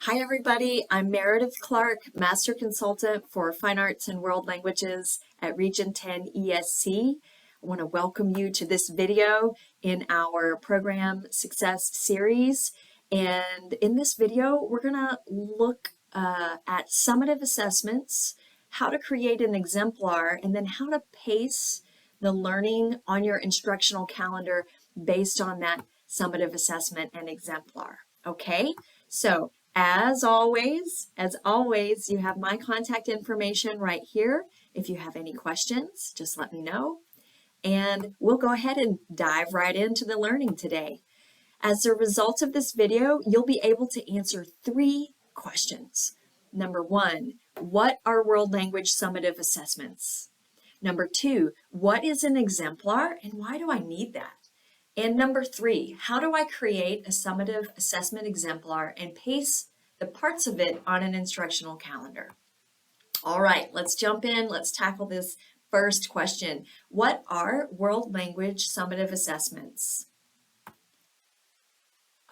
Hi everybody, I'm Meredith Clark, Master Consultant for Fine Arts and World Languages at Region 10 ESC. I want to welcome you to this video in our Program Success series. And in this video, we're going to look at summative assessments, how to create an exemplar, and then how to pace the learning on your instructional calendar based on that summative assessment and exemplar. Okay, so as always, you have my contact information right here. If you have any questions, just let me know. And we'll go ahead and dive right into the learning today. As a result of this video, you'll be able to answer 3 questions. Number 1, what are world language summative assessments? Number 2, what is an exemplar and why do I need that? And number 3, how do I create a summative assessment exemplar and pace the parts of it on an instructional calendar? All right, let's jump in. Let's tackle this first question. What are world language summative assessments?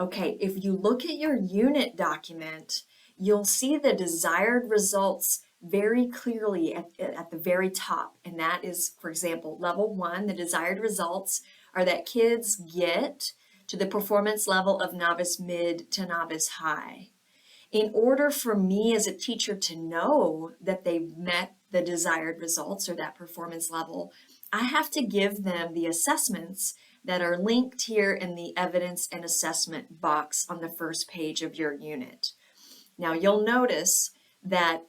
Okay, if you look at your unit document, you'll see the desired results very clearly at the very top. And that is, for example, level 1, the desired results are that kids get to the performance level of novice mid to novice high. In order for me as a teacher to know that they've met the desired results or that performance level, I have to give them the assessments that are linked here in the evidence and assessment box on the first page of your unit. Now you'll notice that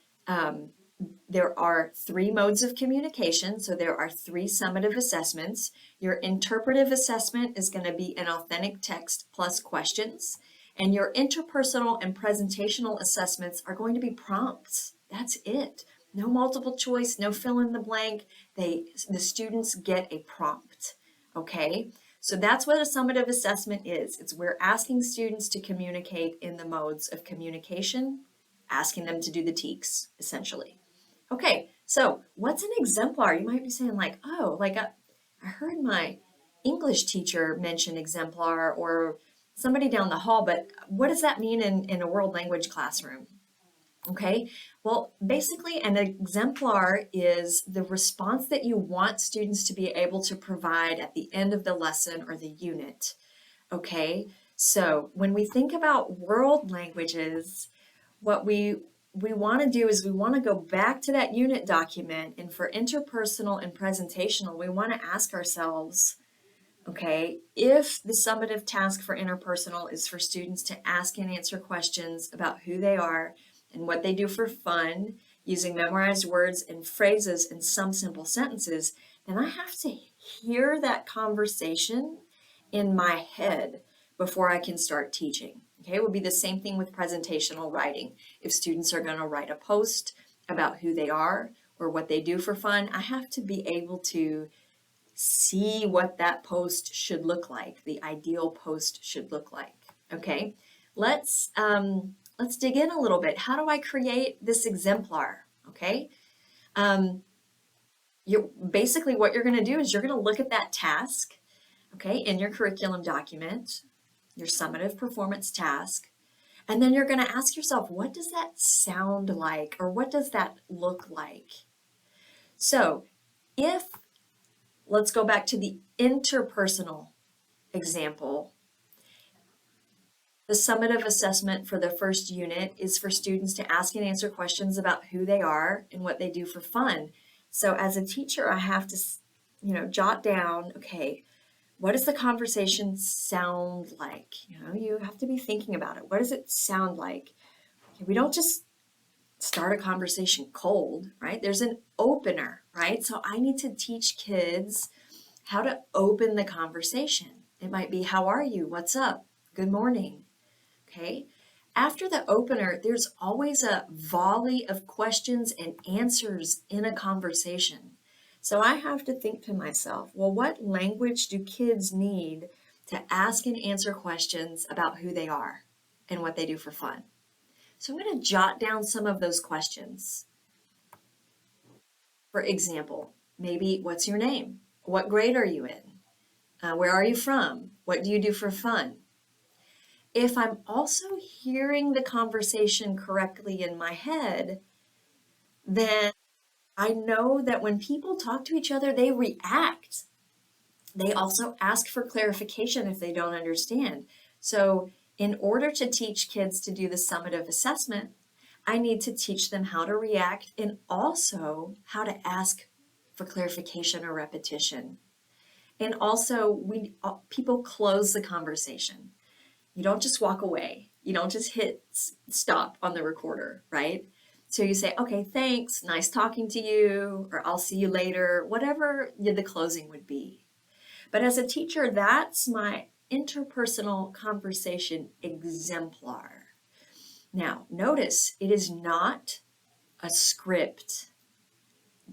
there are 3 modes of communication, so there are 3 summative assessments. Your interpretive assessment is going to be an authentic text plus questions, and your interpersonal and presentational assessments are going to be prompts. That's it. No multiple choice, no fill in the blank. The students get a prompt, okay? So that's what a summative assessment is. It's we're asking students to communicate in the modes of communication, asking them to do the TEKS, essentially. Okay, so what's an exemplar? You might be saying like, oh, like I heard my English teacher mention exemplar or somebody down the hall, but what does that mean in a world language classroom? Okay, well, basically an exemplar is the response that you want students to be able to provide at the end of the lesson or the unit. Okay, so when we think about world languages, what we want to do is we want to go back to that unit document, and for interpersonal and presentational, we want to ask ourselves, okay, if the summative task for interpersonal is for students to ask and answer questions about who they are and what they do for fun using memorized words and phrases and some simple sentences, then I have to hear that conversation in my head before I can start teaching. Okay, it would be the same thing with presentational writing. If students are going to write a post about who they are or what they do for fun, I have to be able to see what that post should look like, the ideal post should look like. Okay, let's dig in a little bit. How do I create this exemplar? Okay, basically what you're going to do is you're going to look at that task, okay, in your curriculum document, your summative performance task, and then you're going to ask yourself, what does that sound like, or what does that look like? So let's go back to the interpersonal example. The summative assessment for the first unit is for students to ask and answer questions about who they are and what they do for fun. So as a teacher, I have to, jot down, okay, what does the conversation sound like? You have to be thinking about it. What does it sound like? Okay, we don't just start a conversation cold, right? There's an opener, right? So I need to teach kids how to open the conversation. It might be, how are you? What's up? Good morning. Okay. After the opener, there's always a volley of questions and answers in a conversation. So I have to think to myself, well, what language do kids need to ask and answer questions about who they are and what they do for fun? So I'm going to jot down some of those questions. For example, maybe, what's your name? What grade are you in? Where are you from? What do you do for fun? if I'm also hearing the conversation correctly in my head, then I know that when people talk to each other, they react. They also ask for clarification if they don't understand. So, in order to teach kids to do the summative assessment, I need to teach them how to react and also how to ask for clarification or repetition. And also, people close the conversation. You don't just walk away. You don't just hit stop on the recorder, right? So you say, okay, thanks, nice talking to you, or I'll see you later, whatever the closing would be. But as a teacher, that's my interpersonal conversation exemplar. Now, notice it is not a script.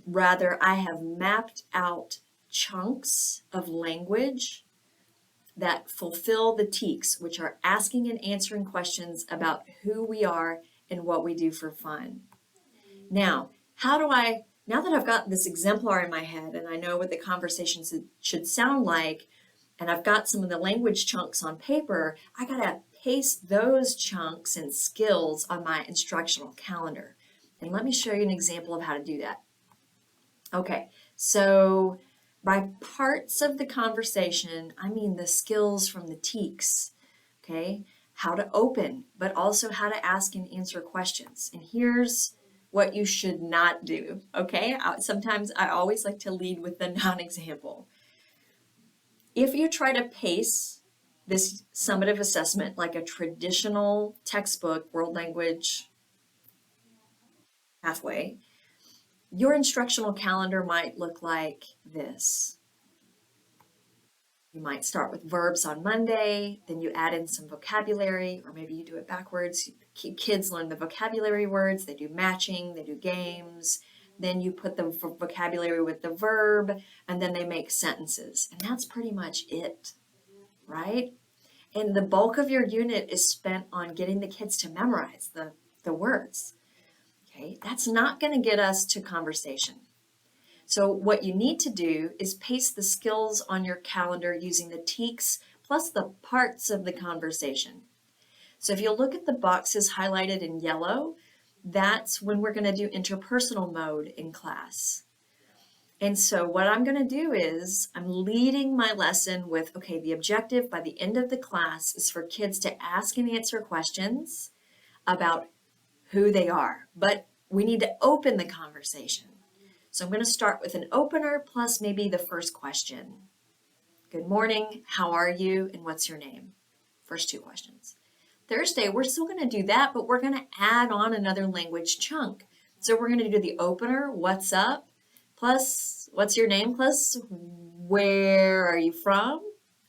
Rather, I have mapped out chunks of language that fulfill the TEKS, which are asking and answering questions about who we are and what we do for fun. Now, now that I've got this exemplar in my head and I know what the conversations should sound like, and I've got some of the language chunks on paper, I gotta paste those chunks and skills on my instructional calendar. And let me show you an example of how to do that. Okay, so by parts of the conversation, I mean the skills from the TEKS, okay? How to open, but also how to ask and answer questions. And here's what you should not do, okay? Sometimes I always like to lead with the non-example. If you try to pace this summative assessment like a traditional textbook, world language pathway, your instructional calendar might look like this. You might start with verbs on Monday, then you add in some vocabulary, or maybe you do it backwards. Kids learn the vocabulary words, they do matching, they do games, then you put the vocabulary with the verb, and then they make sentences. And that's pretty much it, right? And the bulk of your unit is spent on getting the kids to memorize the words. Okay, that's not going to get us to conversation. So what you need to do is paste the skills on your calendar using the TEKS plus the parts of the conversation. So if you look at the boxes highlighted in yellow, that's when we're going to do interpersonal mode in class. And so what I'm going to do is I'm leading my lesson with, okay, the objective by the end of the class is for kids to ask and answer questions about who they are, but we need to open the conversation. So I'm going to start with an opener plus maybe the first question. Good morning, how are you, and what's your name? First two questions. Thursday, we're still going to do that, but we're going to add on another language chunk. So we're going to do the opener, what's up, plus what's your name, plus where are you from,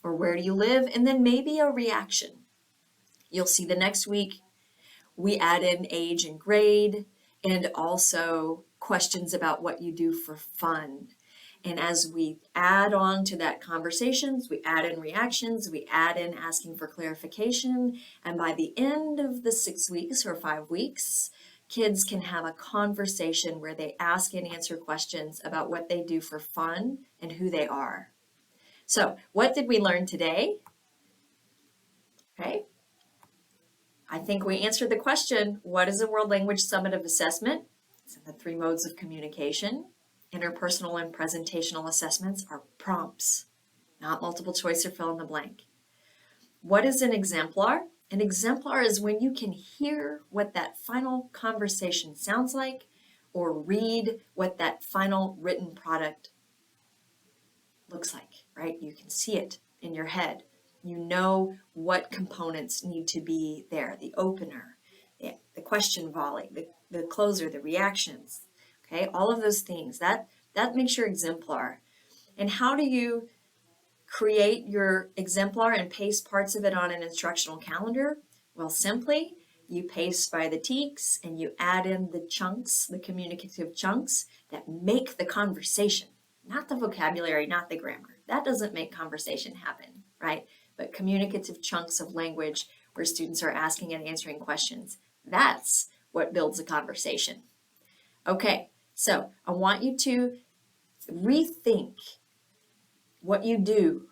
or where do you live, and then maybe a reaction. You'll see the next week we add in age and grade, and also questions about what you do for fun. And as we add on to that conversations, we add in reactions, we add in asking for clarification, and by the end of the 6 weeks or 5 weeks, kids can have a conversation where they ask and answer questions about what they do for fun and who they are. So, what did we learn today? Okay. I think we answered the question, what is a world language summative assessment? It's in the 3 modes of communication. Interpersonal and presentational assessments are prompts, not multiple choice or fill in the blank. What is an exemplar? An exemplar is when you can hear what that final conversation sounds like or read what that final written product looks like, right? You can see it in your head. You know what components need to be there, the opener, the question volley, the closer, the reactions, okay? All of those things, that makes your exemplar. And how do you create your exemplar and paste parts of it on an instructional calendar? Well, simply, you paste by the TEKS and you add in the chunks, the communicative chunks that make the conversation, not the vocabulary, not the grammar. That doesn't make conversation happen, right? But communicative chunks of language where students are asking and answering questions. That's what builds a conversation. Okay, so I want you to rethink what you do.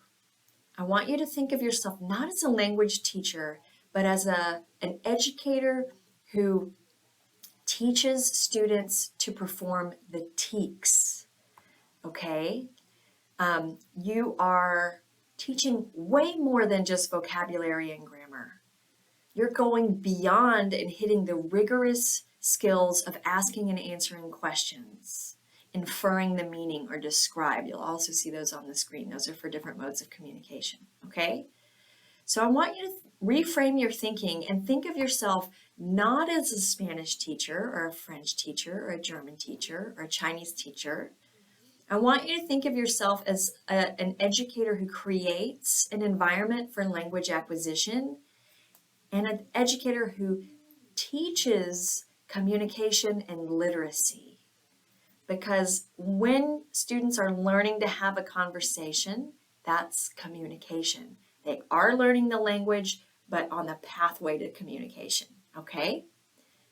I want you to think of yourself not as a language teacher, but as an educator who teaches students to perform the TEKS, okay? You are teaching way more than just vocabulary and grammar. You're going beyond and hitting the rigorous skills of asking and answering questions, inferring the meaning or describe. You'll also see those on the screen. Those are for different modes of communication, okay? So I want you to reframe your thinking and think of yourself not as a Spanish teacher or a French teacher or a German teacher or a Chinese teacher. I want you to think of yourself as an educator who creates an environment for language acquisition and an educator who teaches communication and literacy. Because when students are learning to have a conversation, that's communication. They are learning the language, but on the pathway to communication, okay?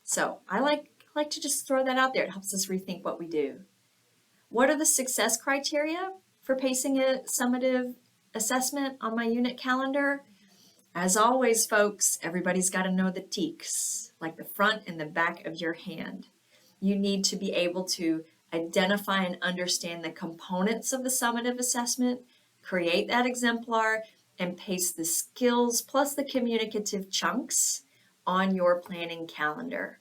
So I like to just throw that out there. It helps us rethink what we do. What are the success criteria for pacing a summative assessment on my unit calendar? As always, folks, everybody's got to know the TEKS, like the front and the back of your hand. You need to be able to identify and understand the components of the summative assessment, create that exemplar, and pace the skills plus the communicative chunks on your planning calendar.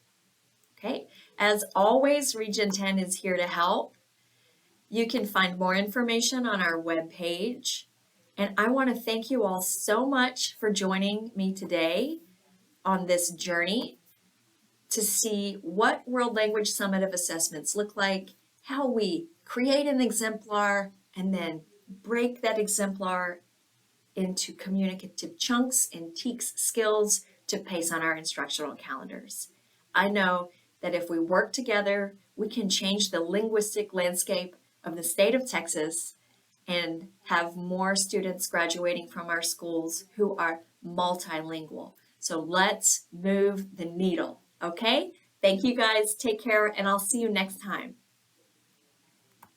Okay, as always, Region 10 is here to help. You can find more information on our webpage. And I want to thank you all so much for joining me today on this journey to see what World Language Summative assessments look like, how we create an exemplar, and then break that exemplar into communicative chunks and TEKS skills to pace on our instructional calendars. I know that if we work together, we can change the linguistic landscape of the state of Texas and have more students graduating from our schools who are multilingual. So let's move the needle, okay? Thank you guys. Take care, and I'll see you next time.